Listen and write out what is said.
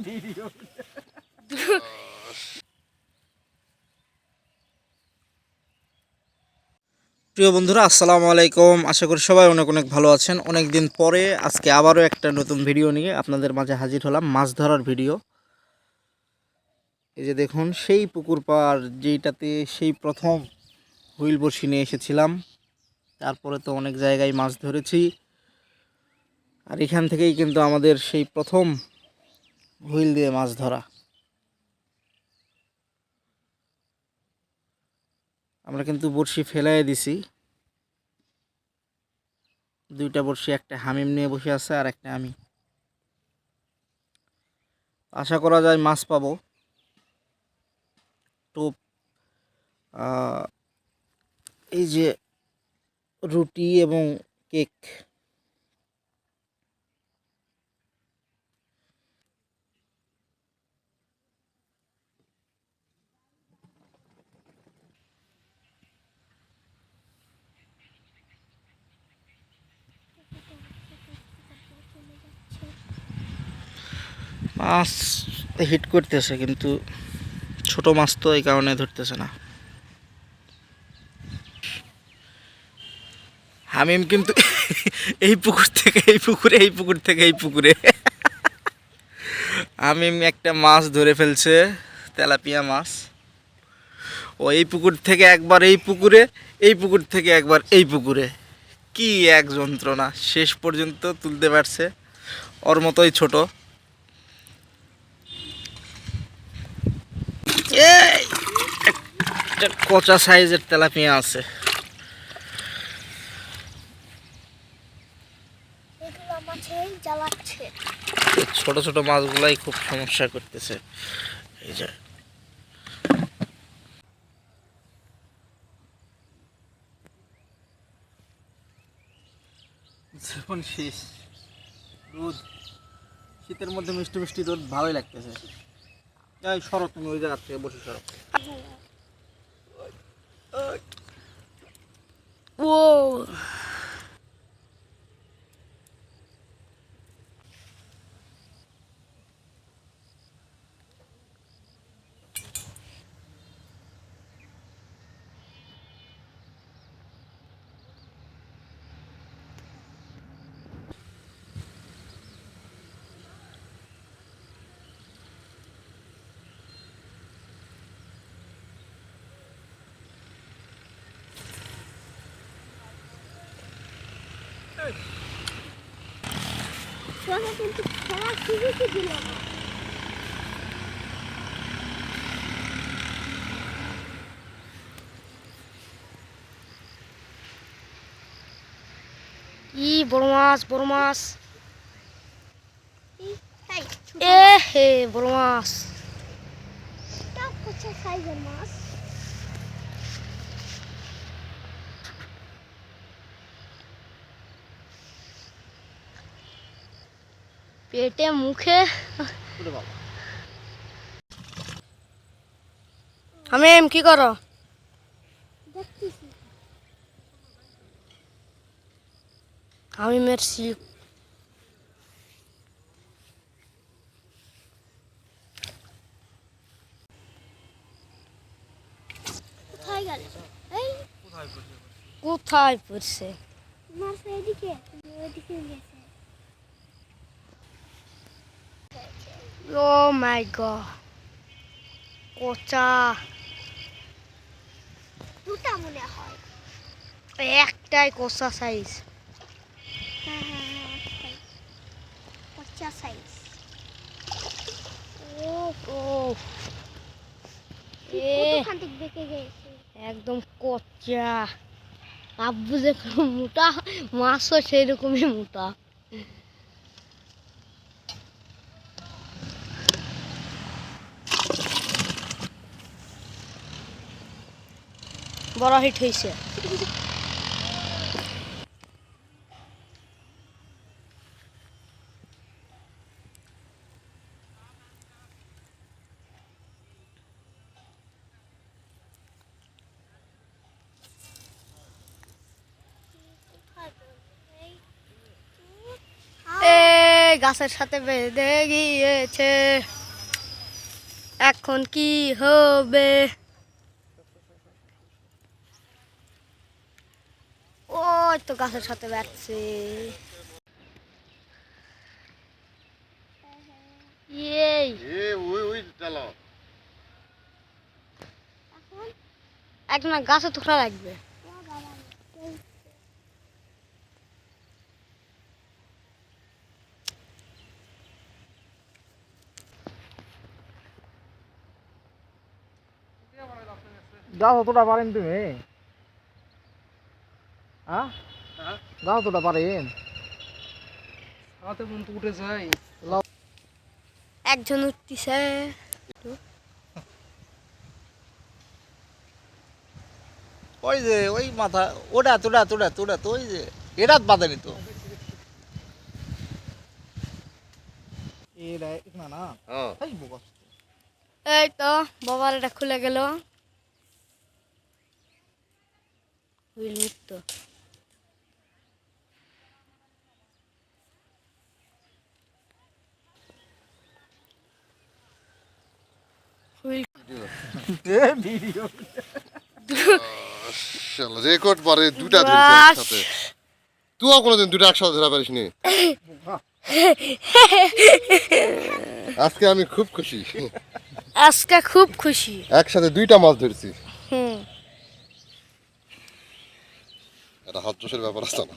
Video প্রিয় বন্ধুরা আসসালামু আলাইকুম। আশা করি সবাই অনেক অনেক ভালো আছেন। অনেক দিন পরে আজকে আবারও একটা নতুন ভিডিও নিয়ে আপনাদের মাঝে হাজির হলাম, মাছ ধরার ভিডিও। এই যে দেখুন, সেই পুকুর পাড় যেইটাতে সেই প্রথম হুইল বড়শি নিয়ে এসেছিলাম। তারপরে তো অনেক জায়গায় মাছ ধরেছি, আর এখান থেকেই কিন্তু আমাদের সেই প্রথম হুইল দিয়ে মাছ ধরা। আমরা কিন্তু বড়শি ফেলাই দিছি, দুইটা বড়শি, একটা হামিম নিয়ে বসে আছে আর একটা আমি। আশা করা যায় মাছ পাবো। টোপ, এই যে রুটি এবং কেক। মাছ হিট করতেছে, কিন্তু ছোট মাছ তো এই কারণে ধরতেছে না। হামিম কিন্তু এই পুকুর থেকে এই পুকুরে, এই পুকুর থেকে এই পুকুরে হামিম একটা মাছ ধরে ফেলছে, তেলাপিয়া মাছ। ও এই পুকুর থেকে একবার এই পুকুরে, এই পুকুর থেকে একবার এই পুকুরে। কি এক যন্ত্রণা! শেষ পর্যন্ত তুলতে পারছে, ওর মতোই ছোট। এই একটা কচা সাইজের তেলাপিয়া আছে। ছোট ছোট মাছগুলাই খুব সমস্যা করতেছে। এই যে যখন শেষ রোদ, শীতের মধ্যে মিষ্টি মিষ্টি রোদ ভালোই লাগতেছে। এই সরো, তুমি ওই জায়গার থেকে বসে সরো। ও কিন্তু খেলা শুরুতে দিল না। ই বড় মাছ, বড় মাছ। এ হে বড় মাছ। এটা কত সাইজের মাছ? পেটে মুখে। হামিম কি করো? দেখতেছি। হামিমের শিপ। কোথায় গেল? এই কোথায় পড়ছে? মাছ এদিকে, ওইদিকে গেছে। ও মাই গড, কোচা। দুটা মনে হয়। একটাই কোচা সাইজ। হ্যাঁ, একটাই কচ্চা সাইজ। ও ও এ কতখান থেকে বেঁকে গেছে। একদম কোচা। আব্বু যে মোটা, মাছও সেই রকমই মোটা। বড় হিট হয়েছে। গাছের সাথে বেঁধে গিয়েছে, এখন কি হবে? ওই তো গাছের সাথে বেঁধছে। এই এখন না গাছে তোলা লাগবে। গাছ অতটা পারেন তুমি? হ্যাঁ, গাছ অতটা পারেন? হাতে বন্ধু উঠে যায়। একজন উঠতেছে। ওই যে ওই মাথা ওটা তোটা তোটা তোটা তো ওই যে এটা বাঁধেনি তো। এটা না না এই বোকা। এই তো বাবার এটা খুলে গেল। হুইল মুক্ত। হুইল ভিডিও শালা রেকর্ড পারে দুটা ধরেছি একসাথে। তুইও কোনোদিন দুটা একসাথে ধরা পারিস নি। আজকে আমি খুব খুশি, আজকে খুব খুশি। একসাথে দুইটা মাছ ধরেছি। হুম। এটা হাত জোশের ব্যাপার আছে না।